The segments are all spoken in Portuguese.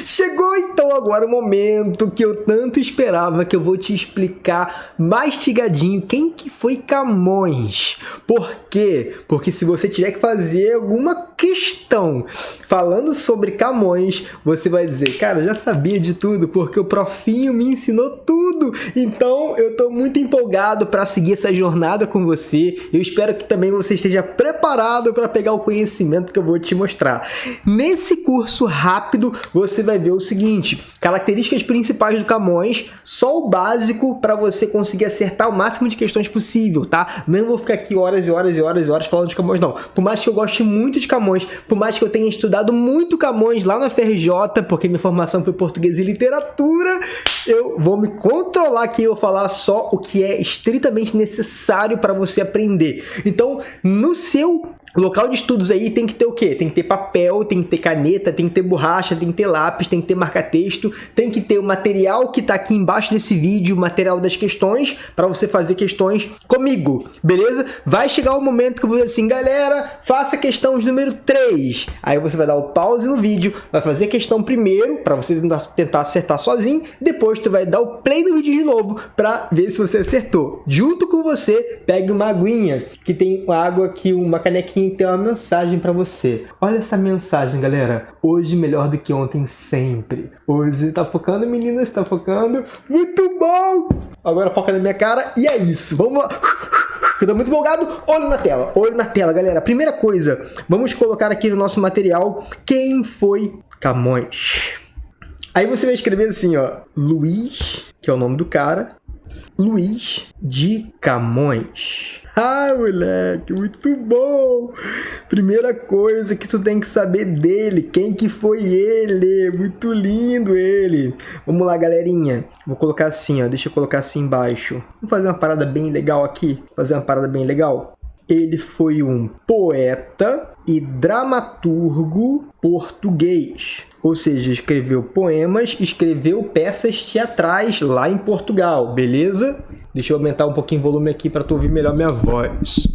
Chegou então agora o momento que eu tanto esperava, que eu vou te explicar mastigadinho quem que foi Camões. Por quê? Porque se você tiver que fazer alguma questão falando sobre Camões, você vai dizer, cara, eu já sabia de tudo, porque o profinho me ensinou tudo. Então eu tô muito empolgado para seguir essa jornada com você. Eu espero que também você esteja preparado para pegar o conhecimento que eu vou te mostrar. Nesse curso rápido, você vai ver o seguinte, características principais do Camões, só o básico para você conseguir acertar o máximo de questões possível, tá? Não vou ficar aqui horas e horas e horas e horas falando de Camões, não. Por mais que eu goste muito de Camões, por mais que eu tenha estudado muito Camões lá na FRJ, porque minha formação foi português e literatura, eu vou me controlar aqui, eu vou falar só o que é estritamente necessário para você aprender. Então, no seu local de estudos aí tem que ter o quê? Tem que ter papel, tem que ter caneta, tem que ter borracha, tem que ter lápis, tem que ter marca-texto, tem que ter o material que está aqui embaixo desse vídeo, o material das questões, para você fazer questões comigo, beleza? Vai chegar o momento que eu vou dizer assim, galera, faça a questão de número 3. Aí você vai dar o pause no vídeo, vai fazer a questão primeiro, para você tentar acertar sozinho, depois tu vai dar o play no vídeo de novo, para ver se você acertou. Junto com você, pegue uma aguinha, que tem água aqui, uma canequinha, tem uma mensagem para você. Olha essa mensagem, galera. Hoje melhor do que ontem sempre. Hoje tá focando, meninas, tá focando. Muito bom! Agora foca na minha cara e é isso. Vamos lá. Eu tô muito empolgado. Olho na tela, galera. Primeira coisa, vamos colocar aqui no nosso material quem foi Camões. Aí você vai escrever assim, ó, Luís, que é o nome do cara, Luís de Camões. Ah, moleque, muito bom! Primeira coisa que tu tem que saber dele, quem que foi ele? Muito lindo ele! Vamos lá, galerinha. Vou colocar assim, ó, deixa eu colocar assim embaixo. Vamos fazer uma parada bem legal aqui. Ele foi um poeta e dramaturgo português. Ou seja, escreveu poemas, escreveu peças teatrais lá em Portugal, beleza? Deixa eu aumentar um pouquinho o volume aqui para tu ouvir melhor minha voz.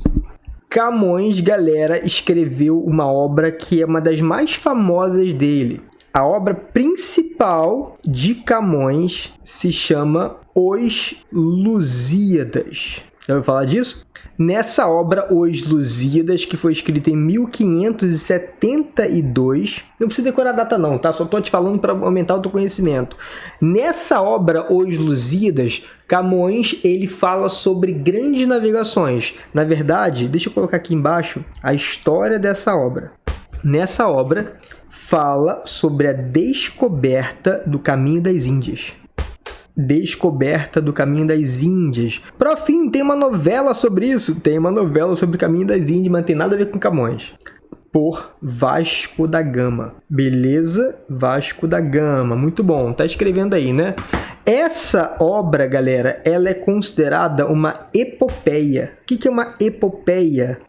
Camões, galera, escreveu uma obra que é uma das mais famosas dele. A obra principal de Camões se chama Os Lusíadas. Já ouviu falar disso? Nessa obra, Os Lusíadas, que foi escrita em 1572, não precisa decorar a data não, tá? Só estou te falando para aumentar o teu conhecimento. Nessa obra, Os Lusíadas, Camões, ele fala sobre grandes navegações. Na verdade, deixa eu colocar aqui embaixo a história dessa obra. Nessa obra, fala sobre a descoberta do Caminho das Índias. Descoberta do Caminho das Índias. Por fim, tem uma novela sobre isso. Tem uma novela sobre o Caminho das Índias, mas não tem nada a ver com Camões. Por Vasco da Gama. Beleza? Vasco da Gama. Muito bom. Tá escrevendo aí, né? Essa obra, galera, ela é considerada uma epopeia. O que é uma epopeia?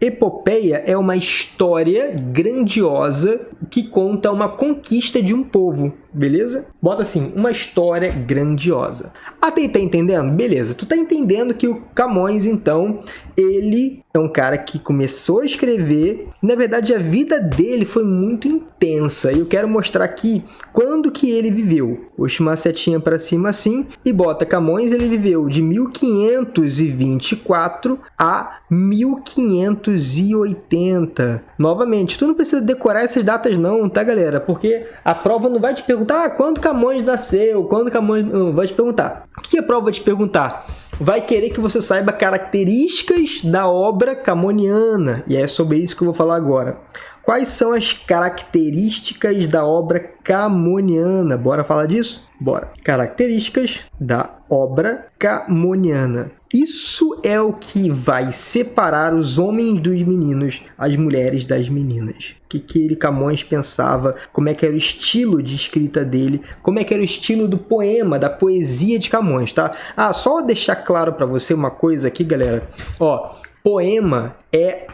Epopeia é uma história grandiosa que conta uma conquista de um povo, beleza? Bota assim, uma história grandiosa. Até aí, tá entendendo? Beleza, tu tá entendendo que o Camões, então, ele é um cara que começou a escrever, na verdade a vida dele foi muito intensa, e eu quero mostrar aqui quando que ele viveu. Puxa uma setinha para cima assim, e bota Camões, ele viveu de 1524 a 1580. Novamente, tu não precisa decorar essas datas não, tá, galera? Porque a prova não vai te perguntar quando Camões nasceu, quando Camões... Não, vai te perguntar. O que a prova vai te perguntar? Vai querer que você saiba características da obra camoniana. E é sobre isso que eu vou falar agora. Quais são as características da obra camoniana? Bora falar disso? Bora. Características da obra camoniana. Isso é o que vai separar os homens dos meninos, as mulheres das meninas. O que ele, Camões, pensava, como é que era o estilo de escrita dele, como é que era o estilo do poema, da poesia de Camões, tá? Ah, só deixar claro para você uma coisa aqui, galera. Ó, poema é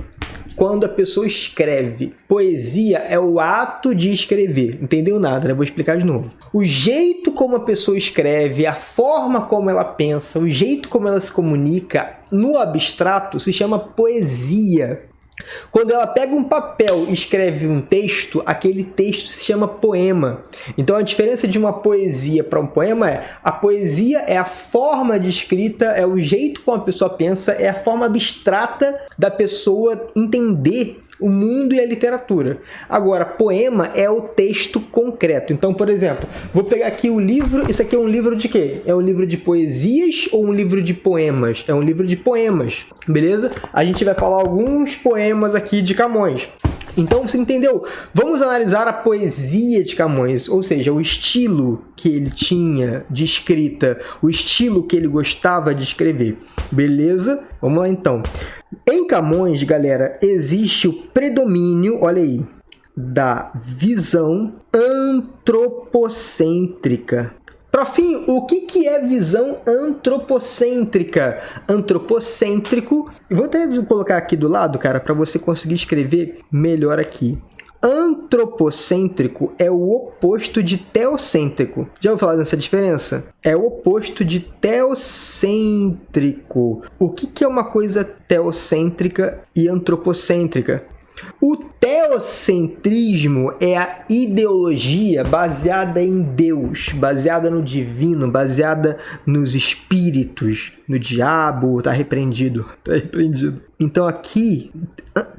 quando a pessoa escreve. Poesia é o ato de escrever. Entendeu nada, né? Vou explicar de novo. O jeito como a pessoa escreve, a forma como ela pensa, o jeito como ela se comunica, no abstrato se chama poesia. Quando ela pega um papel e escreve um texto, aquele texto se chama poema. Então a diferença de uma poesia para um poema é: a poesia é a forma de escrita, é o jeito como a pessoa pensa, é a forma abstrata da pessoa entender o mundo e a literatura. Agora, poema é o texto concreto. Então, por exemplo, vou pegar aqui o livro. Isso aqui é um livro de quê? É um livro de poesias ou um livro de poemas? É um livro de poemas, beleza? A gente vai falar alguns poemas aqui de Camões. Então, você entendeu? Vamos analisar a poesia de Camões, ou seja, o estilo que ele tinha de escrita, o estilo que ele gostava de escrever. Beleza? Vamos lá, então. Em Camões, galera, existe o predomínio, olha aí, da visão antropocêntrica. Profinho, o que é visão antropocêntrica? Antropocêntrico, vou até colocar aqui do lado, cara, para você conseguir escrever melhor aqui. Antropocêntrico é o oposto de teocêntrico. Já ouviu falar dessa diferença? É o oposto de teocêntrico. O que é uma coisa teocêntrica e antropocêntrica? O teocentrismo é a ideologia baseada em Deus, baseada no divino, baseada nos espíritos, no diabo. Tá repreendido. Então aqui,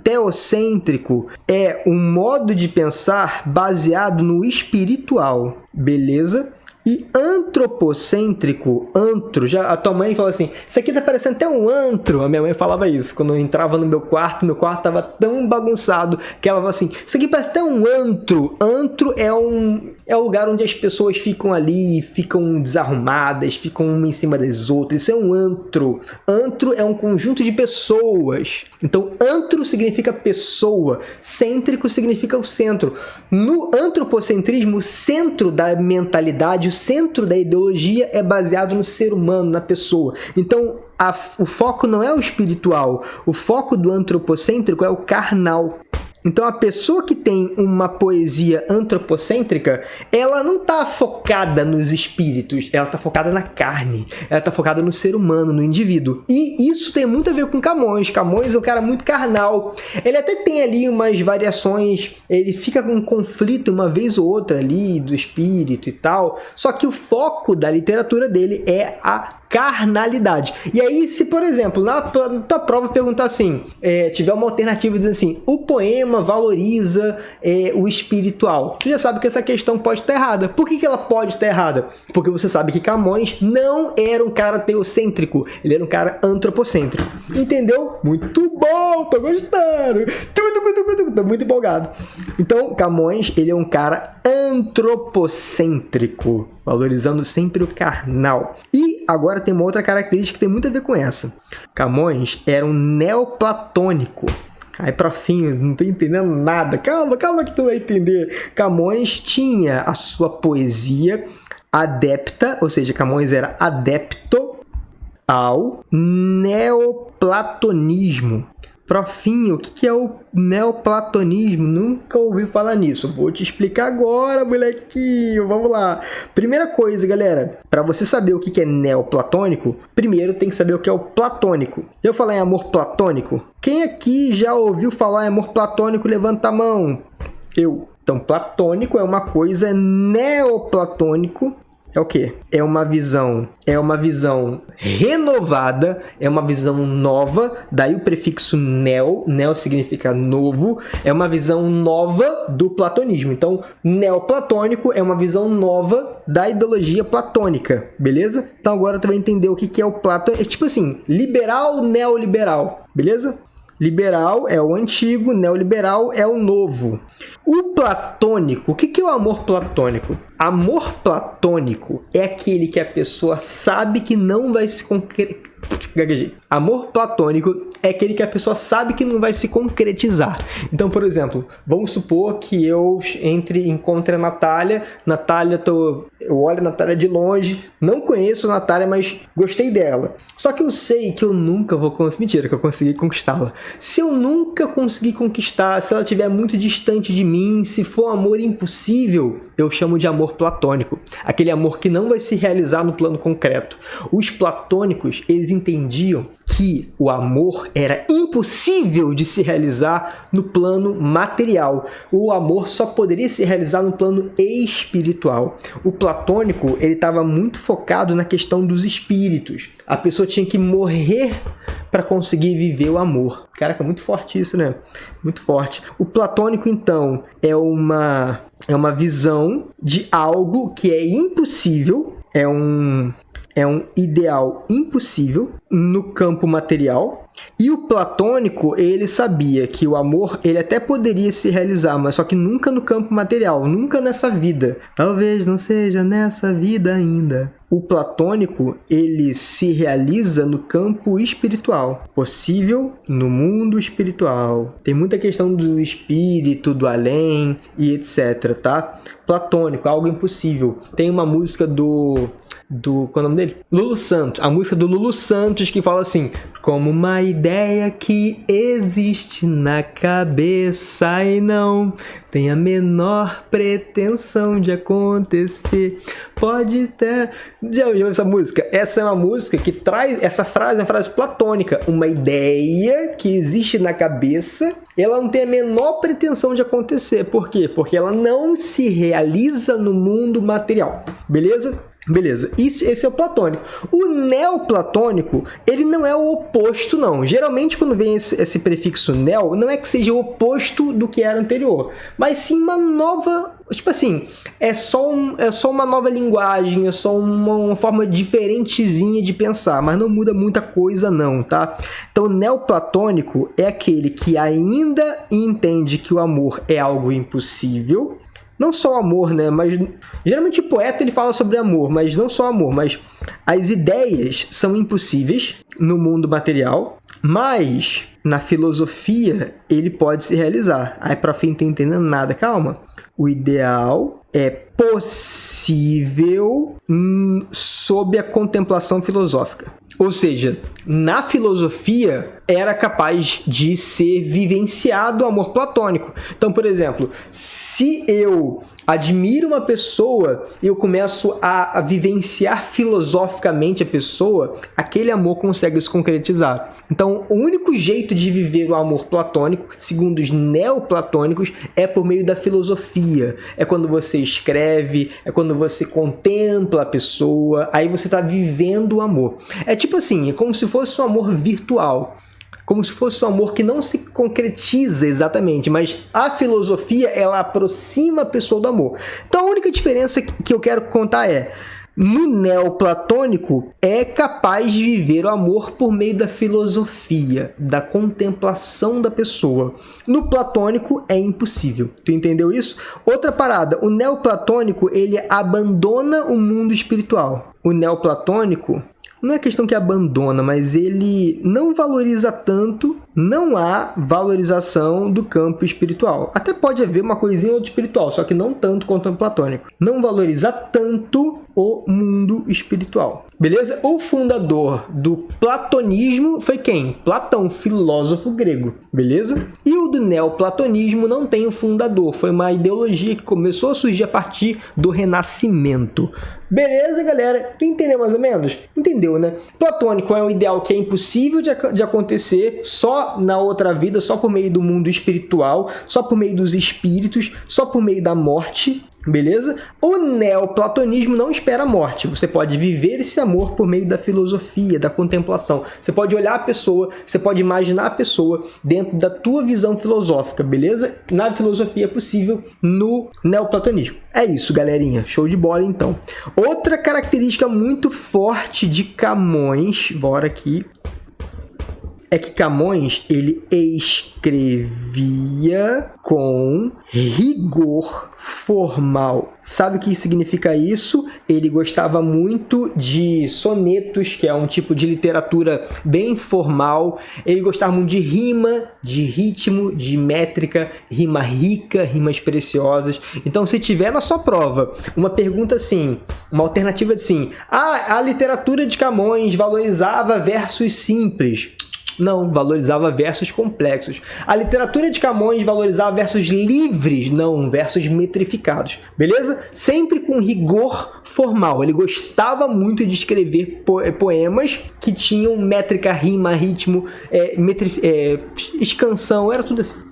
teocêntrico é um modo de pensar baseado no espiritual, beleza? E antropocêntrico, antro, já a tua mãe fala assim, isso aqui tá parecendo até um antro. A minha mãe falava isso, quando eu entrava no meu quarto tava tão bagunçado, que ela falava assim, isso aqui parece até um antro. Antro é um lugar onde as pessoas ficam ali, ficam desarrumadas, ficam uma em cima das outras. Isso é um antro. Antro é um conjunto de pessoas. Então, antro significa pessoa, cêntrico significa o centro. No antropocentrismo, o centro da mentalidade, o centro da ideologia é baseado no ser humano, na pessoa. Então, o foco não é o espiritual, o foco do antropocêntrico é o carnal. Então, a pessoa que tem uma poesia antropocêntrica, ela não está focada nos espíritos, ela está focada na carne, ela está focada no ser humano, no indivíduo. E isso tem muito a ver com Camões. Camões é um cara muito carnal. Ele até tem ali umas variações, ele fica com um conflito uma vez ou outra ali do espírito e tal, só que o foco da literatura dele é a carnalidade. E aí, se por exemplo, na tua prova perguntar assim, tiver uma alternativa dizendo assim, o poema valoriza o espiritual, tu já sabe que essa questão pode estar errada. Por que ela pode estar errada? Porque você sabe que Camões não era um cara teocêntrico, ele era um cara antropocêntrico. Entendeu? Muito bom, tô gostando. Tô muito empolgado. Então, Camões, ele é um cara antropocêntrico, valorizando sempre o carnal. E agora tem uma outra característica que tem muito a ver com essa. Camões era um neoplatônico. Aí, profinho, não tô entendendo nada. Calma que tu vai entender. Camões tinha a sua poesia adepta, ou seja, Camões era adepto ao neoplatonismo. Profinho, o que é o neoplatonismo? Nunca ouvi falar nisso. Vou te explicar agora, molequinho. Vamos lá. Primeira coisa, galera. Para você saber o que é neoplatônico, primeiro tem que saber o que é o platônico. Eu falar em amor platônico? Quem aqui já ouviu falar em amor platônico? Levanta a mão. Eu. Então, platônico é uma coisa, neoplatônico é o quê? É uma visão renovada, é uma visão nova, daí o prefixo neo significa novo, é uma visão nova do platonismo. Então, neoplatônico é uma visão nova da ideologia platônica, beleza? Então agora tu vai entender o que é o platônico. É tipo assim, liberal, neoliberal, beleza? Liberal é o antigo, neoliberal é o novo. O platônico, o que é o amor platônico? Amor platônico é aquele que a pessoa sabe que não vai se concretizar. Amor platônico é aquele que a pessoa sabe que não vai se concretizar. Então, por exemplo, vamos supor que eu encontre a Natália. Eu olho a Natália de longe, não conheço a Natália, mas gostei dela. Só que eu sei que eu nunca vou conseguir. Mentira, que eu consegui conquistá-la. Se eu nunca conseguir conquistar, se ela estiver muito distante de mim, se for um amor impossível, eu chamo de amor platônico. Aquele amor que não vai se realizar no plano concreto. Os platônicos, eles entendiam que o amor era impossível de se realizar no plano material. O amor só poderia se realizar no plano espiritual. O platônico, ele estava muito focado na questão dos espíritos. A pessoa tinha que morrer para conseguir viver o amor. Caraca, muito forte isso, né? Muito forte. O platônico, então, é uma visão de algo que é impossível, é um ideal impossível no campo material. E o platônico, ele sabia que o amor, ele até poderia se realizar, mas só que nunca no campo material, nunca nessa vida. Talvez não seja nessa vida ainda. O platônico, ele se realiza no campo espiritual, possível no mundo espiritual. Tem muita questão do espírito, do além e etc, tá? Platônico, algo impossível. Tem uma música qual é o nome dele? Lulu Santos. A música do Lulu Santos que fala assim: como uma ideia que existe na cabeça e não tem a menor pretensão de acontecer. Pode ter... Já ouviu essa música? Essa é uma música que traz... Essa frase é uma frase platônica. Uma ideia que existe na cabeça, ela não tem a menor pretensão de acontecer. Por quê? Porque ela não se realiza no mundo material. Beleza? Beleza, esse é o platônico. O neoplatônico, ele não é o oposto, não. Geralmente, quando vem esse prefixo neo, não é que seja o oposto do que era anterior, mas sim uma nova... Tipo assim, é só uma nova linguagem, é só uma forma diferentezinha de pensar, mas não muda muita coisa não, tá? Então, neoplatônico é aquele que ainda entende que o amor é algo impossível. Não só o amor, né? Mas geralmente o poeta ele fala sobre amor, mas não só amor, mas as ideias são impossíveis no mundo material, mas na filosofia ele pode se realizar. Aí para fim não tá entendendo nada, calma. O ideal é possível sob a contemplação filosófica. Ou seja, na filosofia era capaz de ser vivenciado o amor platônico. Então, por exemplo, se eu admiro uma pessoa e eu começo a vivenciar filosoficamente a pessoa, aquele amor consegue se concretizar. Então, o único jeito de viver o amor platônico, segundo os neoplatônicos, é por meio da filosofia. É quando você escreve, é quando você contempla a pessoa, aí você está vivendo o amor. É tipo assim, é como se fosse um amor virtual. Como se fosse um amor que não se concretiza exatamente, mas a filosofia, ela aproxima a pessoa do amor. Então, a única diferença que eu quero contar é, no neoplatônico, é capaz de viver o amor por meio da filosofia, da contemplação da pessoa. No platônico, é impossível. Tu entendeu isso? Outra parada, o neoplatônico, ele abandona o mundo espiritual. O neoplatônico... não é questão que abandona, mas ele não valoriza tanto, não há valorização do campo espiritual. Até pode haver uma coisinha ou outra espiritual, só que não tanto quanto o platônico. Não valoriza tanto o mundo espiritual. Beleza? O fundador do platonismo foi quem? Platão, filósofo grego. Beleza? E o do neoplatonismo não tem o fundador. Foi uma ideologia que começou a surgir a partir do Renascimento. Beleza, galera? Tu entendeu mais ou menos? Entendeu, né? Platônico é um ideal que é impossível de acontecer só na outra vida, só por meio do mundo espiritual, só por meio dos espíritos, só por meio da morte. Beleza? O neoplatonismo não espera a morte. Você pode viver esse amor por meio da filosofia, da contemplação. Você pode olhar a pessoa, você pode imaginar a pessoa dentro da tua visão filosófica, beleza? Na filosofia é possível, no neoplatonismo. É isso, galerinha. Show de bola, então. Outra característica muito forte de Camões, bora aqui, é que Camões, ele escrevia com rigor formal. Sabe o que significa isso? Ele gostava muito de sonetos, que é um tipo de literatura bem formal. Ele gostava muito de rima, de ritmo, de métrica, rima rica, rimas preciosas. Então, se tiver na sua prova uma pergunta assim, uma alternativa assim, a literatura de Camões valorizava versos simples. Não, valorizava versos complexos. A literatura de Camões valorizava versos livres, não, versos metrificados. Beleza? Sempre com rigor formal. Ele gostava muito de escrever poemas que tinham métrica, rima, ritmo, escansão, era tudo assim.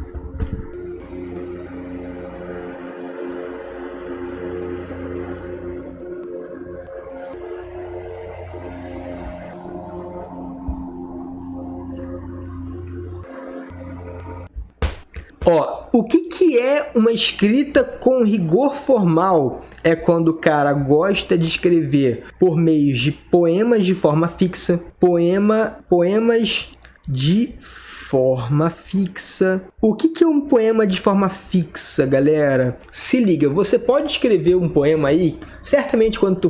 Ó, o que é uma escrita com rigor formal? É quando o cara gosta de escrever por meio de poemas de forma fixa, poemas de forma fixa. O que é um poema de forma fixa, galera? Se liga, você pode escrever um poema aí, certamente quando tu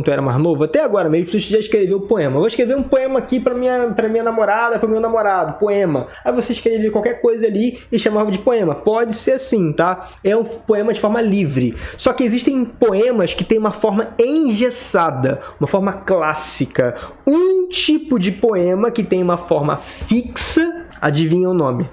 era mais novo, até agora mesmo, tu já escreveu um poema. Eu vou escrever um poema aqui pra minha namorada, para meu namorado, poema. Aí você escrevia qualquer coisa ali e chamava de poema. Pode ser assim, tá? É um poema de forma livre. Só que existem poemas que têm uma forma engessada, uma forma clássica. Um tipo de poema que tem uma forma fixa, adivinha o nome?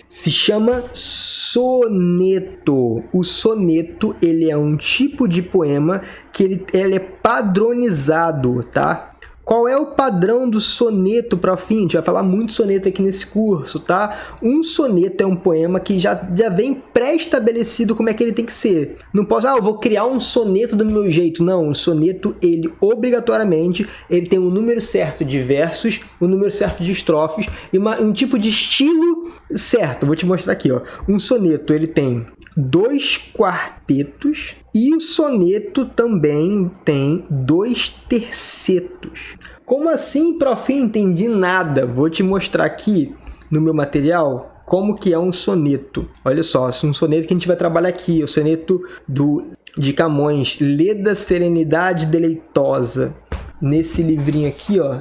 Se chama soneto. O soneto, ele é um tipo de poema que ele é padronizado, tá? Qual é o padrão do soneto, prof? A gente vai falar muito soneto aqui nesse curso, tá? Um soneto é um poema que já vem pré-estabelecido como é que ele tem que ser. Não posso, eu vou criar um soneto do meu jeito. Não, um soneto, ele obrigatoriamente, ele tem um número certo de versos, um número certo de estrofes e um tipo de estilo certo. Vou te mostrar aqui, ó. Um soneto, ele tem 2 quartetos e o soneto também tem 2 tercetos. Como assim, prof? Entendi nada. Vou te mostrar aqui no meu material como que é um soneto. Olha só, esse é um soneto que a gente vai trabalhar aqui, o soneto de Camões, Leda Serenidade Deleitosa. Nesse livrinho aqui, ó,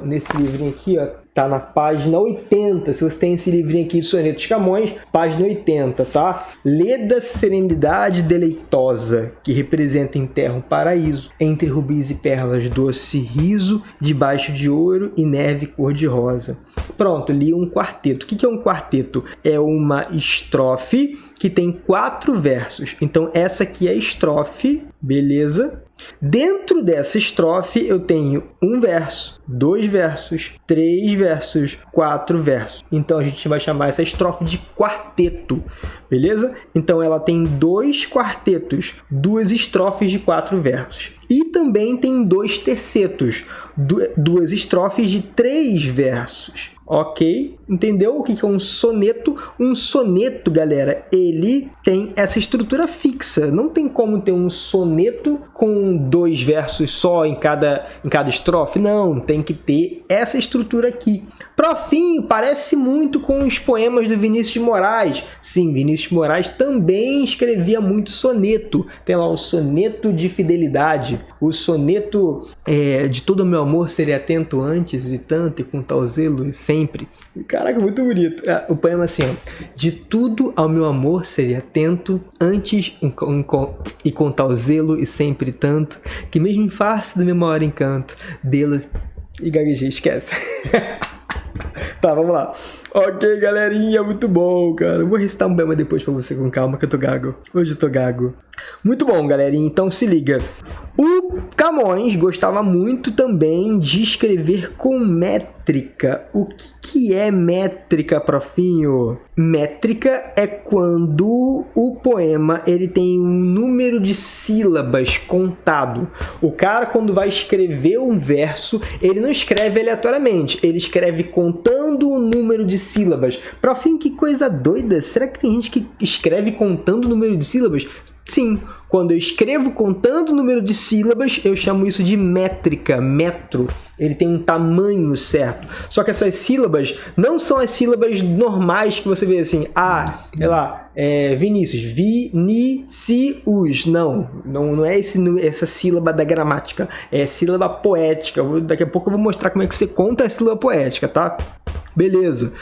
tá na página 80, se você tem esse livrinho aqui de Sonetos de Camões, página 80, tá? Leda Serenidade Deleitosa, que representa em terra um paraíso, entre rubis e pérolas doce riso, debaixo de ouro e neve cor-de-rosa. Pronto, li um quarteto. O que é um quarteto? É uma estrofe que tem 4 versos. Então, essa aqui é a estrofe, beleza? Dentro dessa estrofe eu tenho 1 verso, 2 versos, 3 versos, 4 versos. Então a gente vai chamar essa estrofe de quarteto, beleza? Então ela tem 2 quartetos, 2 estrofes de 4 versos. E também tem 2 tercetos, 2 estrofes de 3 versos. Ok? Entendeu o que é um soneto? Um soneto, galera, ele tem essa estrutura fixa. Não tem como ter um soneto com 2 versos só em cada estrofe. Não, tem que ter essa estrutura aqui. Profinho, parece muito com os poemas do Vinícius de Moraes. Sim, Vinícius de Moraes também escrevia muito soneto. Tem lá o soneto de fidelidade, o soneto de todo o meu amor seria atento antes e tanto e com tal zelo e sempre. Caraca, muito bonito. O poema assim, ó. De tudo ao meu amor seria atento antes e com tal zelo e sempre tanto, que mesmo em face do meu maior encanto, delas e gaguejei, esquece. Tá, vamos lá. Ok, galerinha, muito bom, cara. Eu vou recitar um poema depois pra você com calma, que eu tô gago. Hoje eu tô gago. Muito bom, galerinha. Então se liga. O Camões gostava muito também de escrever com métrica. O que é métrica, profinho? Métrica é quando o poema ele tem um número de sílabas contado. O cara, quando vai escrever um verso, ele não escreve aleatoriamente. Ele escreve contando o número de sílabas. Profinho, que coisa doida. Será que tem gente que escreve contando o número de sílabas? Sim. Quando eu escrevo contando o número de sílabas, eu chamo isso de métrica, metro. Ele tem um tamanho certo. Só que essas sílabas não são as sílabas normais que você vê assim, sei lá, Vinícius, Vinicius. Não é essa sílaba da gramática, é sílaba poética. Daqui a pouco eu vou mostrar como é que você conta a sílaba poética, tá? Beleza.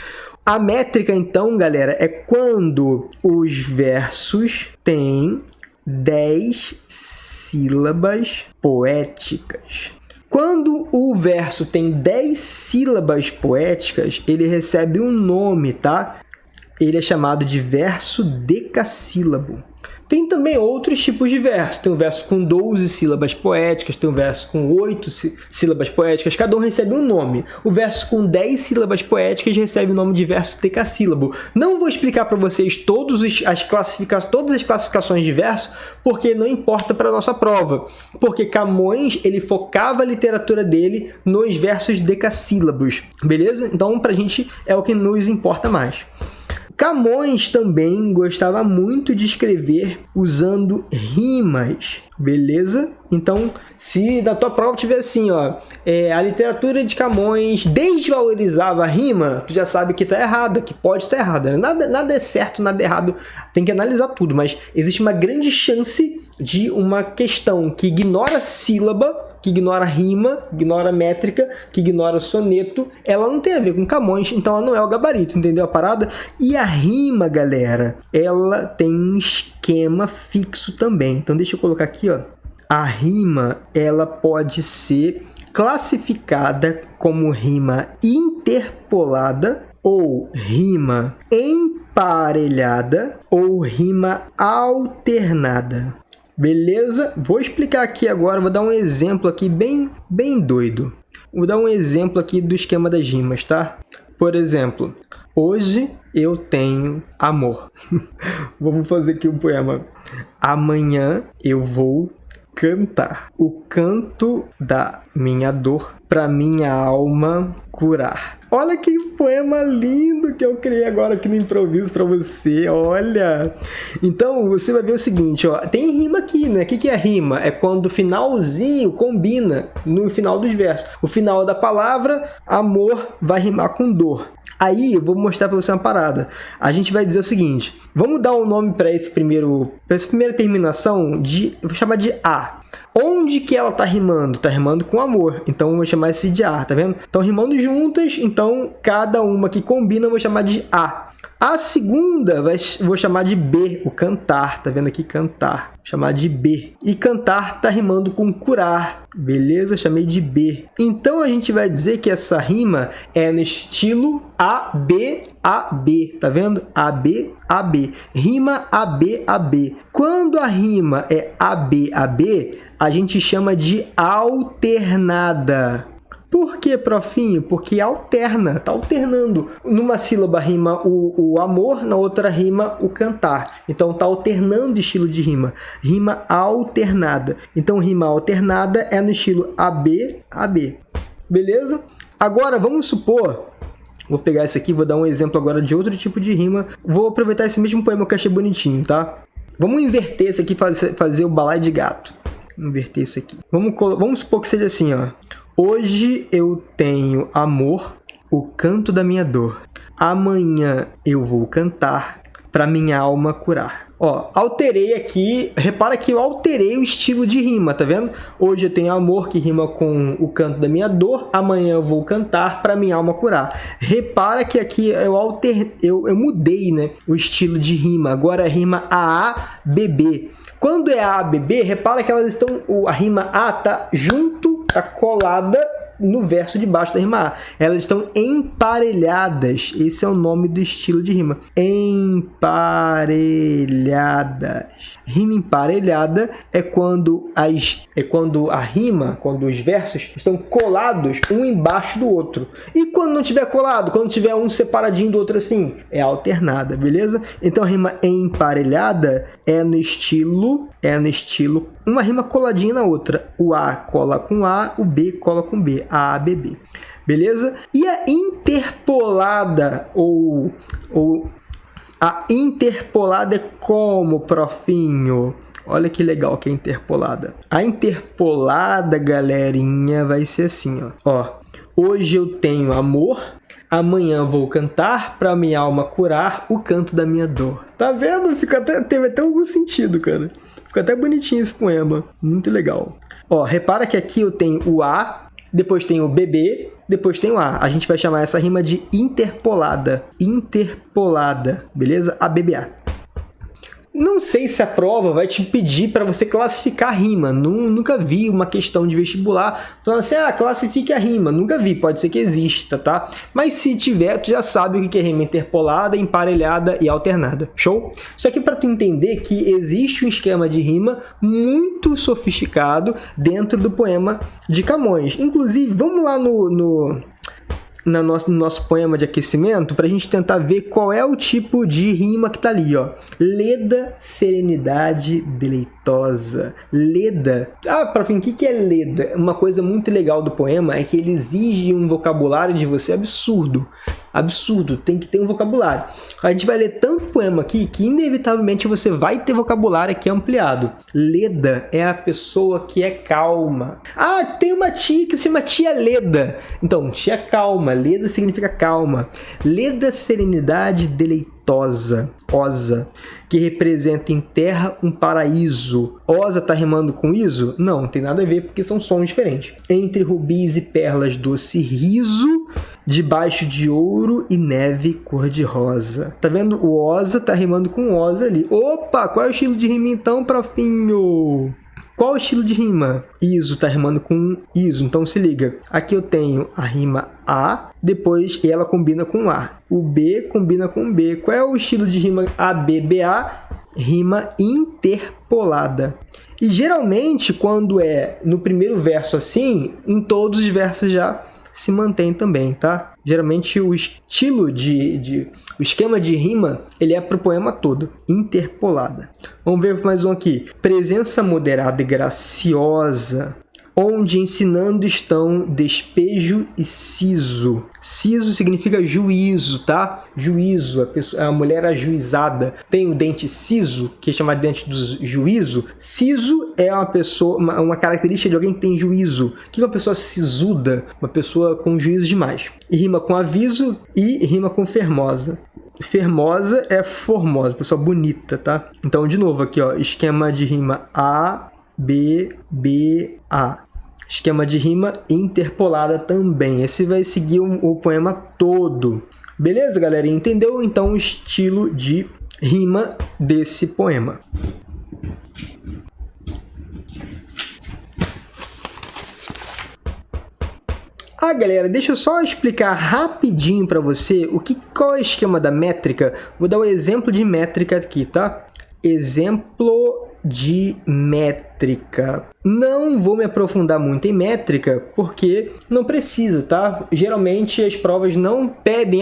A métrica, então, galera, é quando os versos têm 10 sílabas poéticas. Quando o verso tem 10 sílabas poéticas, ele recebe um nome, tá? Ele é chamado de verso decassílabo. Tem também outros tipos de verso. Tem um verso com 12 sílabas poéticas, tem um verso com 8 sílabas poéticas, cada um recebe um nome. O verso com 10 sílabas poéticas recebe o nome de verso decassílabo. Não vou explicar para vocês todas as classificações de verso, porque não importa para a nossa prova. Porque Camões, ele focava a literatura dele nos versos decassílabos, beleza? Então, para a gente é o que nos importa mais. Camões também gostava muito de escrever usando rimas, beleza? Então, se da tua prova tiver assim, ó, a literatura de Camões desvalorizava a rima, tu já sabe que tá errado, que pode estar errado. Nada é certo, nada é errado, tem que analisar tudo, mas existe uma grande chance de uma questão que ignora sílaba, que ignora rima, ignora métrica, que ignora soneto, ela não tem a ver com Camões, então ela não é o gabarito, entendeu a parada? E a rima, galera, ela tem um esquema fixo também. Então deixa eu colocar aqui, ó. A rima, ela pode ser classificada como rima interpolada ou rima emparelhada ou rima alternada. Beleza? Vou explicar aqui agora, vou dar um exemplo aqui bem doido. Vou dar um exemplo aqui do esquema das rimas, tá? Por exemplo, hoje eu tenho amor. Vamos fazer aqui um poema. Amanhã eu vou cantar o canto da minha dor para minha alma curar. Olha que poema lindo que eu criei agora aqui no improviso para você, olha! Então, você vai ver o seguinte, ó, tem rima aqui, né? O que é rima? É quando o finalzinho combina no final dos versos. O final da palavra, amor, vai rimar com dor. Aí, eu vou mostrar para você uma parada. A gente vai dizer o seguinte, vamos dar um nome para essa primeira terminação, vou chamar de A. Onde que ela tá rimando? Tá rimando com amor. Então, eu vou chamar esse de A, tá vendo? Estão rimando juntas, então, cada uma que combina, eu vou chamar de A. A segunda, vou chamar de B, o cantar. Tá vendo aqui? Cantar. Vou chamar de B. E cantar tá rimando com curar. Beleza? Chamei de B. Então, a gente vai dizer que essa rima é no estilo AB, AB. Tá vendo? AB, AB. Rima AB, AB. Quando a rima é AB, AB, a gente chama de alternada. Por que, profinho? Porque alterna, tá alternando. Numa sílaba rima o amor, na outra rima o cantar. Então tá alternando estilo de rima. Rima alternada. Então rima alternada é no estilo AB, AB. Beleza? Agora vamos supor, vou pegar esse aqui, vou dar um exemplo agora de outro tipo de rima. Vou aproveitar esse mesmo poema que eu achei bonitinho, tá? Vamos inverter esse aqui, fazer o balaio de gato. Inverter isso aqui. Vamos supor que seja assim, ó. Hoje eu tenho amor, o canto da minha dor. Amanhã eu vou cantar para minha alma curar. Ó, alterei aqui, repara que eu alterei o estilo de rima, tá vendo? Hoje eu tenho amor, que rima com o canto da minha dor. Amanhã eu vou cantar para minha alma curar. Repara que aqui eu mudei, né, o estilo de rima. Agora é rima AABB. Quando é AABB, repara que elas estão, a rima A tá junto, tá colada no verso de baixo da rima A. Elas estão emparelhadas. Esse é o nome do estilo de rima. Emparelhadas. Rima emparelhada é quando os versos estão colados um embaixo do outro. E quando não tiver colado, quando tiver um separadinho do outro assim, é alternada, beleza? Então a rima emparelhada é no estilo uma rima coladinha na outra. O A cola com A, o B cola com B. A, B, B. Beleza? E a interpolada a interpolada é como, profinho? Olha que legal que é interpolada. A interpolada, galerinha, vai ser assim, ó. Hoje eu tenho amor, amanhã vou cantar para minha alma curar o canto da minha dor. Tá vendo? Teve até algum sentido, cara. Ficou até bonitinho esse poema. Muito legal. Ó, repara que aqui eu tenho o A, depois tem o BB, depois tem o A. A gente vai chamar essa rima de interpolada. Interpolada, beleza? ABBA. Não sei se a prova vai te pedir para você classificar a rima. Nunca vi uma questão de vestibular falando assim, classifique a rima. Nunca vi, pode ser que exista, tá? Mas se tiver, tu já sabe o que é rima interpolada, emparelhada e alternada. Show? Isso aqui para tu entender que existe um esquema de rima muito sofisticado dentro do poema de Camões. Inclusive, vamos lá no nosso poema de aquecimento para a gente tentar ver qual é o tipo de rima que tá ali, ó. Leda, serenidade deleitosa. Leda. Para fim, o que é leda? Uma coisa muito legal do poema é que ele exige um vocabulário de você absurdo. Absurdo, tem que ter um vocabulário. A gente vai ler tanto poema aqui que inevitavelmente você vai ter vocabulário aqui ampliado. Leda é a pessoa que é calma. Tem uma tia que se chama tia Leda. Então, tia calma. Leda significa calma. Leda, serenidade deleitosa. Osa, que representa em terra um paraíso. Osa tá rimando com iso? Não tem nada a ver porque são sons diferentes. Entre rubis e perlas, doce riso, debaixo de ouro e neve cor-de-rosa. Tá vendo? O osa tá rimando com osa ali. Opa, qual é o estilo de rima então, profinho? Qual é o estilo de rima? Iso tá rimando com iso, então se liga. Aqui eu tenho a rima A, depois ela combina com A. O B combina com B. Qual é o estilo de rima ABBA? Rima interpolada. E geralmente, quando é no primeiro verso assim, em todos os versos já se mantém também, tá? Geralmente o estilo o esquema de rima, ele é pro poema todo, interpolada. Vamos ver mais um aqui. Presença moderada e graciosa, onde ensinando estão despejo e siso. Siso significa juízo, tá? Juízo, a mulher ajuizada. Tem o dente siso, que é chamado de dente do juízo. Siso é uma pessoa, uma característica de alguém que tem juízo. O que é uma pessoa sisuda? Uma pessoa com juízo demais. E rima com aviso e rima com fermosa. Fermosa é formosa, pessoa bonita, tá? Então, de novo aqui, ó, esquema de rima A, B, B, A. Esquema de rima interpolada também. Esse vai seguir o poema todo. Beleza, galera? Entendeu então o estilo de rima desse poema? Galera, deixa eu só explicar rapidinho para você qual é o esquema da métrica. Vou dar um exemplo de métrica aqui, tá? Exemplo de métrica. Não vou me aprofundar muito em métrica, porque não precisa, tá? Geralmente as provas não pedem,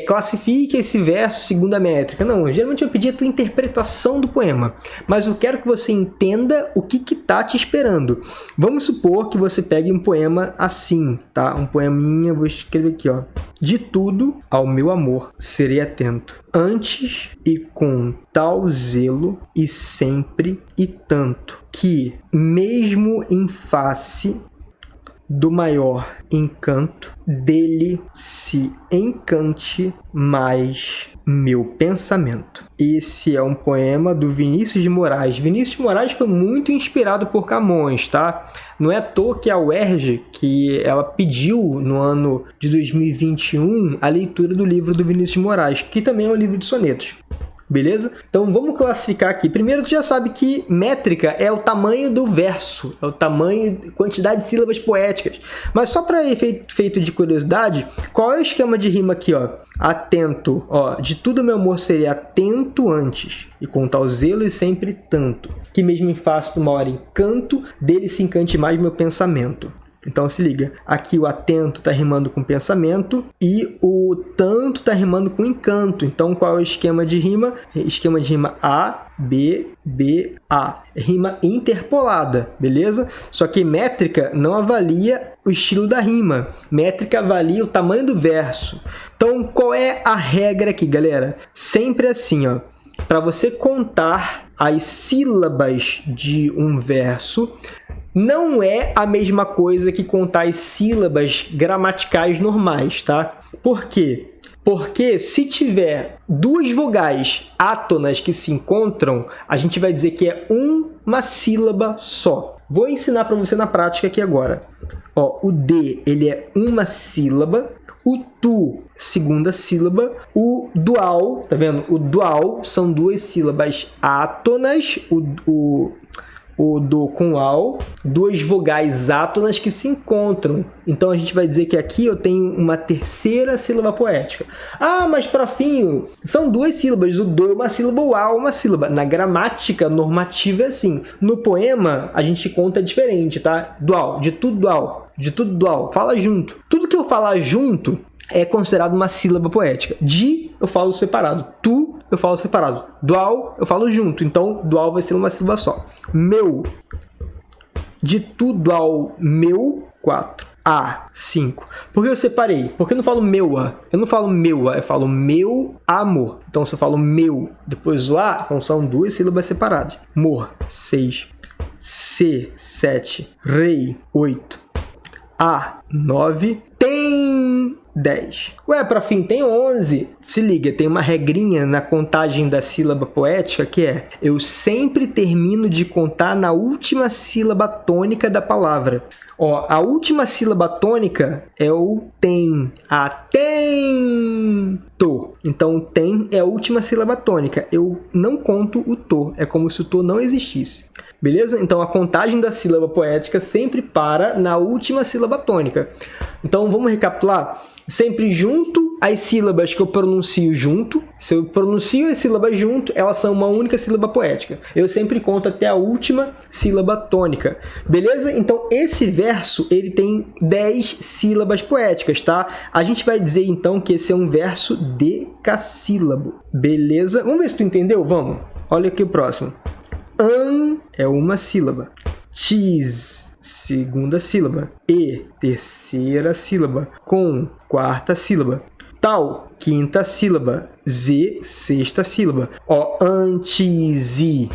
classifique esse verso segundo a métrica. Não, geralmente eu pedi a tua interpretação do poema, mas eu quero que você entenda o que tá te esperando. Vamos supor que você pegue um poema assim, tá? Um poeminha, vou escrever aqui, ó. De tudo ao meu amor serei atento, antes e com tal zelo e sempre e tanto, que mesmo em face do maior encanto, dele se encante mais meu pensamento. Esse é um poema do Vinícius de Moraes. Vinícius de Moraes foi muito inspirado por Camões, tá? Não é à toa que a UERJ, que ela pediu no ano de 2021 a leitura do livro do Vinícius de Moraes, que também é um livro de sonetos. Beleza? Então vamos classificar aqui. Primeiro, tu já sabe que métrica é o tamanho do verso, é o tamanho, quantidade de sílabas poéticas. Mas só para efeito de curiosidade, qual é o esquema de rima aqui, ó? Atento, ó, de tudo meu amor seria atento antes, e com tal zelo e sempre tanto, que mesmo em face do maior encanto, dele se encante mais meu pensamento. Então se liga, aqui o atento está rimando com pensamento e o tanto está rimando com encanto. Então qual é o esquema de rima? Esquema de rima A, B, B, A. Rima interpolada, beleza? Só que métrica não avalia o estilo da rima. Métrica avalia o tamanho do verso. Então qual é a regra aqui, galera? Sempre assim, ó. Para você contar as sílabas de um verso, não é a mesma coisa que contar as sílabas gramaticais normais, tá? Por quê? Porque se tiver duas vogais átonas que se encontram, a gente vai dizer que é uma sílaba só. Vou ensinar para você na prática aqui agora. Ó, o D, ele é uma sílaba. O tu, segunda sílaba. O dual, tá vendo? O dual são duas sílabas átonas. O do com al, duas vogais átonas que se encontram. Então a gente vai dizer que aqui eu tenho uma terceira sílaba poética. Ah, mas para fim, são duas sílabas, o do é uma sílaba, o al é uma sílaba. Na gramática normativa é assim. No poema a gente conta diferente, tá? Dual, de tudo dual, de tudo dual. Fala junto. Tudo que eu falar junto é considerado uma sílaba poética. De, eu falo separado. Tu, eu falo separado. Dual, eu falo junto. Então, dual vai ser uma sílaba só. Meu. De tu, dual, meu, 4. A, 5. Por que eu separei? Porque eu não falo meua. Eu não falo meua, eu falo meu amor. Então, se eu falo meu, depois o A, então são duas sílabas separadas. Mor, 6. C, 7. Rei, 8. A, 9. Tem 10. Ué, para fim, tem 11. Se liga, tem uma regrinha na contagem da sílaba poética que é: eu sempre termino de contar na última sílaba tônica da palavra. Ó, a última sílaba tônica é o tem. Atento. Então, tem é a última sílaba tônica. Eu não conto o to. É como se o to não existisse. Beleza? Então, a contagem da sílaba poética sempre para na última sílaba tônica. Então, vamos recapitular? Sempre junto as sílabas que eu pronuncio junto. Se eu pronuncio as sílabas junto, elas são uma única sílaba poética. Eu sempre conto até a última sílaba tônica. Beleza? Então, esse verso, ele tem 10 sílabas poéticas, tá? A gente vai dizer, então, que esse é um verso decassílabo. Beleza? Vamos ver se tu entendeu? Vamos. Olha aqui o próximo. An é uma sílaba. Tis, segunda sílaba. E, terceira sílaba. Com, quarta sílaba. Tal, quinta sílaba. Z, sexta sílaba. Ó, antes e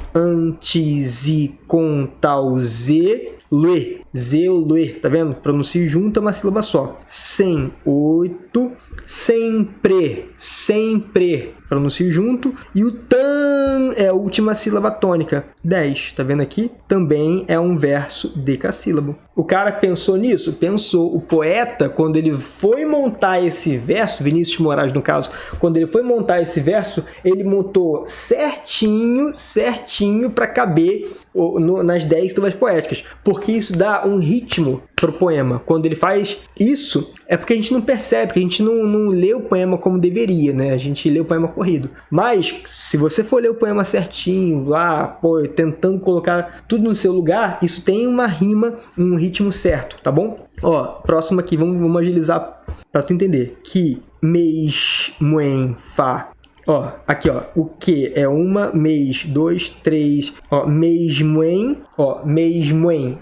com tal z, lue. Z, lue, tá vendo? Pronuncio junto, é uma sílaba só. Sem, 8. Sempre, sempre. Pronuncio junto. E o tan é a última sílaba tônica. 10, tá vendo aqui? Também é um verso decassílabo. O cara pensou nisso? Pensou. O poeta, quando ele foi montar esse verso, Vinícius de Moraes no caso, quando ele foi montar esse verso, ele montou certinho para caber nas 10 sílabas poéticas. Porque isso dá um ritmo pro poema. Quando ele faz isso, é porque a gente não percebe, porque a gente não lê o poema como deveria, né? A gente lê o poema corrido. Mas, se você for ler o poema certinho, lá, pô, tentando colocar tudo no seu lugar, isso tem uma rima, um ritmo certo, tá bom? Ó, próximo aqui, vamos agilizar pra tu entender. Que, mês, muen, fá. Ó, aqui, ó, o que é uma, mês, 2, 3, ó, mês, muen, ó, mês, muen,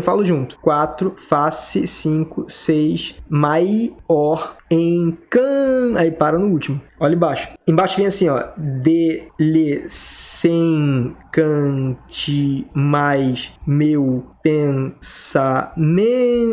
falo junto. 4, face, 5, 6, mai, or, em, can, aí para no último. Olha embaixo. Embaixo vem assim, ó, de, le, sem, cante, mais, meu, pensamento,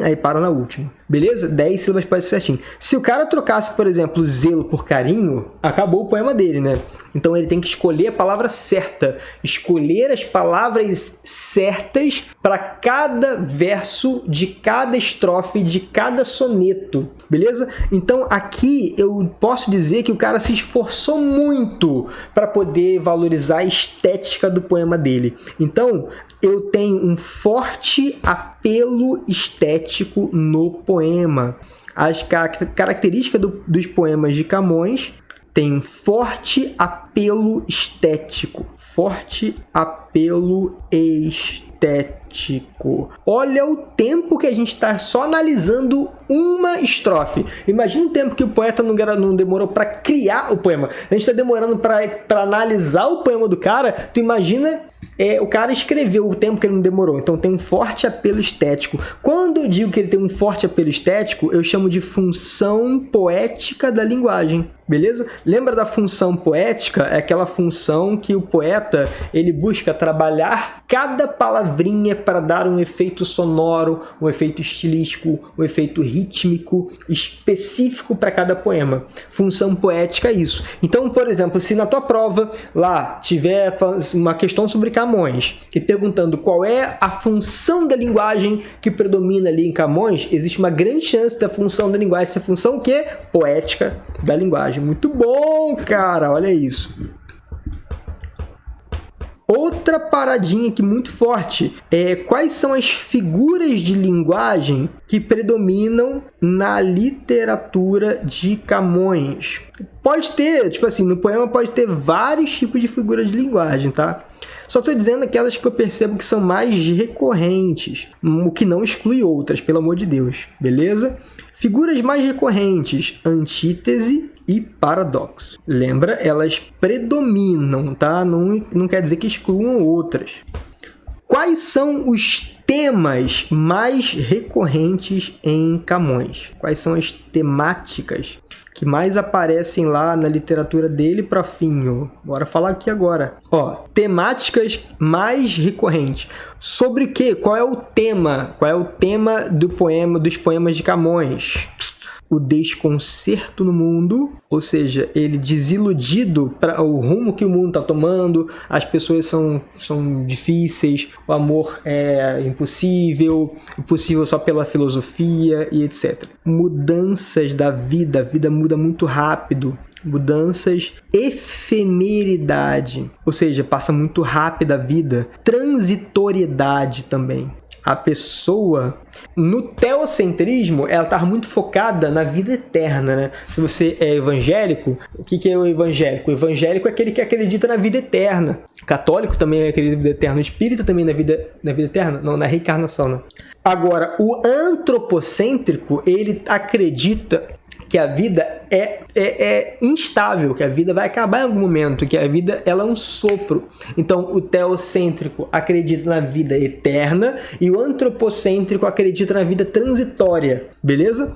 aí para na última. Beleza? 10 sílabas pode ser certinho. Se o cara trocasse, por exemplo, zelo por carinho, acabou o poema dele, né? Então ele tem que escolher a palavra certa, escolher as palavras certas para cada verso de cada estrofe, de cada soneto, beleza? Então aqui eu posso dizer que o cara se esforçou muito para poder valorizar a estética do poema dele. Então eu tenho um forte apelo estético no poema. As características dos poemas de Camões tem um forte apelo estético. Forte apelo estético. Olha o tempo que a gente está só analisando uma estrofe. Imagina o tempo que o poeta não demorou para criar o poema. A gente está demorando para analisar o poema do cara. Tu imagina o cara escreveu o tempo que ele não demorou. Então tem um forte apelo estético. Quando eu digo que ele tem um forte apelo estético, eu chamo de função poética da linguagem. beleza? Lembra da função poética? É aquela função que o poeta ele busca trabalhar cada palavrinha para dar um efeito sonoro, um efeito estilístico, um efeito rítmico específico para cada poema. Função poética é isso. Então, por exemplo, se na tua prova lá tiver uma questão sobre Camões e perguntando qual é a função da linguagem que predomina ali em Camões, existe uma grande chance da função da linguagem ser função o quê? Poética da linguagem. Muito bom, cara! Olha isso. Outra paradinha aqui muito forte é quais são as figuras de linguagem que predominam na literatura de Camões. Pode ter, tipo assim, no poema pode ter vários tipos de figuras de linguagem, tá? Só estou dizendo aquelas que eu percebo que são mais recorrentes, o que não exclui outras, pelo amor de Deus, beleza? Figuras mais recorrentes, antítese e paradoxo. Lembra? Elas predominam, tá? Não quer dizer que excluam outras. Quais são os temas mais recorrentes em Camões? Quais são as temáticas que mais aparecem lá na literatura dele, profinho? Bora falar aqui agora. Ó, temáticas mais recorrentes. Sobre o quê? Qual é o tema? Qual é o tema do poema, dos poemas de Camões? O desconcerto no mundo, ou seja, ele desiludido para o rumo que o mundo está tomando, as pessoas são difíceis, o amor é impossível só pela filosofia e etc. Mudanças da vida, a vida muda muito rápido. Mudanças, efemeridade, ou seja, passa muito rápido a vida. Transitoriedade também. A pessoa, no teocentrismo, ela está muito focada na vida eterna, né? Se você é evangélico, o que é o evangélico? O evangélico é aquele que acredita na vida eterna. Católico também acredita na vida eterna. O espírita também na vida eterna? Não, na reencarnação, né? Agora, o antropocêntrico, ele acredita que a vida é instável, que a vida vai acabar em algum momento, que a vida ela é um sopro. Então, o teocêntrico acredita na vida eterna e o antropocêntrico acredita na vida transitória, beleza?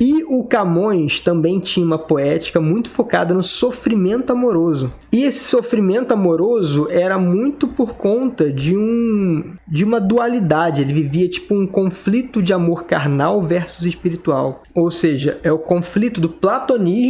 E o Camões também tinha uma poética muito focada no sofrimento amoroso. E esse sofrimento amoroso era muito por conta de uma dualidade. Ele vivia tipo um conflito de amor carnal versus espiritual. Ou seja, é o conflito do platonismo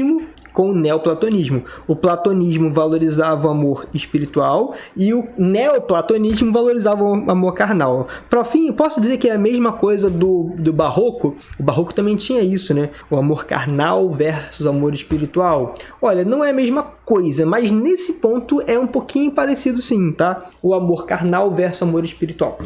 com o neoplatonismo. O platonismo valorizava o amor espiritual e o neoplatonismo valorizava o amor carnal. Por fim, posso dizer que é a mesma coisa do barroco? O barroco também tinha isso, né? O amor carnal versus o amor espiritual. Olha, não é a mesma coisa, mas nesse ponto é um pouquinho parecido sim, tá? O amor carnal versus o amor espiritual.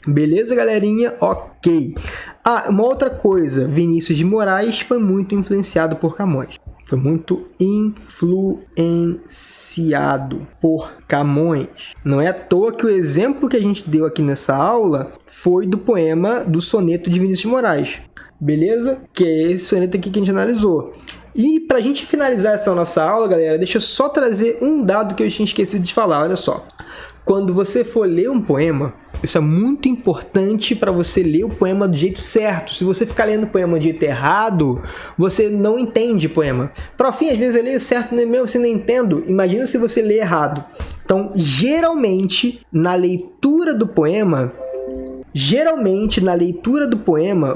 Beleza, galerinha? Ok. Ah, uma outra coisa. Vinícius de Moraes foi muito influenciado por Camões. Foi muito influenciado por Camões. Não é à toa que o exemplo que a gente deu aqui nessa aula foi do poema do soneto de Vinícius de Moraes. Beleza? Que é esse soneto aqui que a gente analisou. E para a gente finalizar essa nossa aula, galera, deixa eu só trazer um dado que eu tinha esquecido de falar. Olha só. Quando você for ler um poema, isso é muito importante para você ler o poema do jeito certo. Se você ficar lendo o poema do jeito errado, você não entende o poema. Por fim, às vezes eu leio certo, mesmo assim não entendo. Imagina se você lê errado. Então, geralmente, na leitura do poema,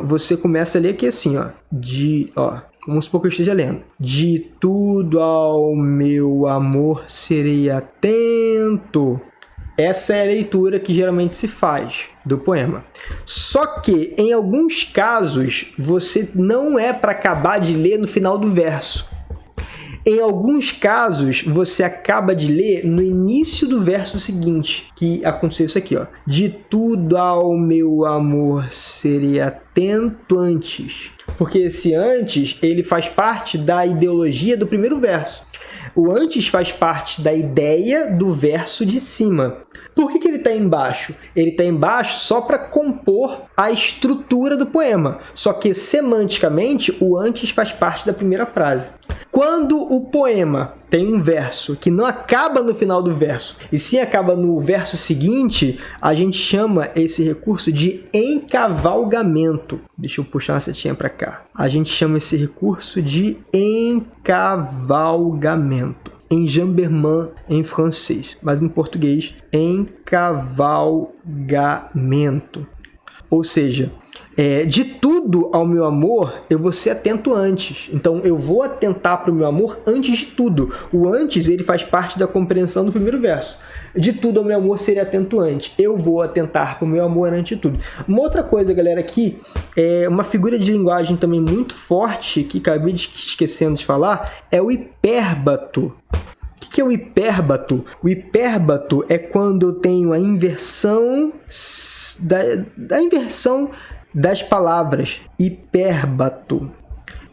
você começa a ler aqui assim, ó. Vamos supor que eu esteja lendo. De tudo ao meu amor serei atento. Essa é a leitura que geralmente se faz do poema. Só que, em alguns casos, você não é para acabar de ler no final do verso. Em alguns casos, você acaba de ler no início do verso seguinte, que aconteceu isso aqui, ó. De tudo ao meu amor serei atento antes. Porque esse antes, ele faz parte da ideologia do primeiro verso. O antes faz parte da ideia do verso de cima. Por que ele está embaixo? Ele está embaixo só para compor a estrutura do poema. Só que, semanticamente, o antes faz parte da primeira frase. Quando o poema tem um verso que não acaba no final do verso, e sim acaba no verso seguinte, a gente chama esse recurso de encavalgamento. Deixa eu puxar uma setinha para cá. A gente chama esse recurso de encavalgamento. Enjamberment em francês, mas em português, encavalgamento. Ou seja, de tudo ao meu amor, eu vou ser atento antes. Então, eu vou atentar para o meu amor antes de tudo. O antes, ele faz parte da compreensão do primeiro verso. De tudo ao meu amor, seria atento antes. Eu vou atentar para o meu amor antes de tudo. Uma outra coisa, galera, aqui, uma figura de linguagem também muito forte, que acabei esquecendo de falar, é o hipérbato. O que é o hipérbato? O hipérbato é quando eu tenho a inversão da inversão das palavras. Hipérbato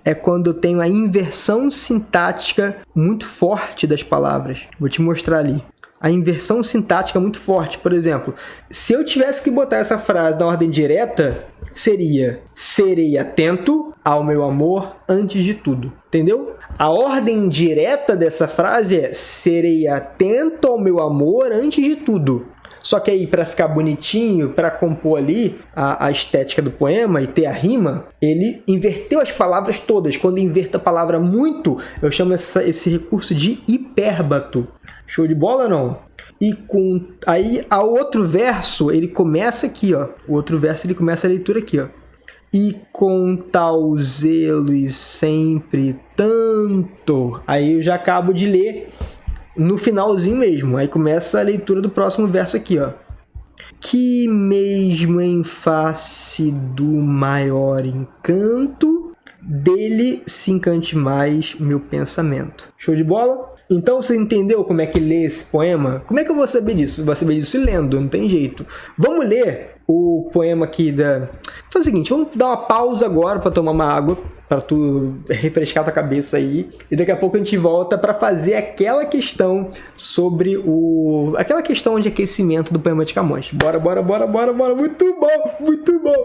é quando eu tenho a inversão sintática muito forte das palavras. Vou te mostrar ali. A inversão sintática muito forte. Por exemplo, se eu tivesse que botar essa frase na ordem direta, seria: serei atento ao meu amor antes de tudo. Entendeu? A ordem direta dessa frase é: serei atento ao meu amor antes de tudo. Só que aí, para ficar bonitinho, para compor ali a estética do poema e ter a rima, ele inverteu as palavras todas. Quando inverto a palavra muito, eu chamo esse recurso de hipérbato. Show de bola, não? E aí, o outro verso, ele começa aqui, ó. O outro verso, ele começa a leitura aqui, ó. E com tal zelo e sempre tanto. Aí eu já acabo de ler no finalzinho mesmo. Aí começa a leitura do próximo verso aqui, ó. Que mesmo em face do maior encanto, dele se encante mais meu pensamento. Show de bola? Então você entendeu como é que lê esse poema? Como é que eu vou saber disso? Vou saber disso lendo, não tem jeito. Vamos ler o poema aqui da... Faz o seguinte, vamos dar uma pausa agora para tomar uma água, para tu refrescar tua cabeça aí, e daqui a pouco a gente volta para fazer aquela questão sobre aquela questão de aquecimento do poema de Camões. Bora, bora, bora, bora, bora, muito bom, muito bom!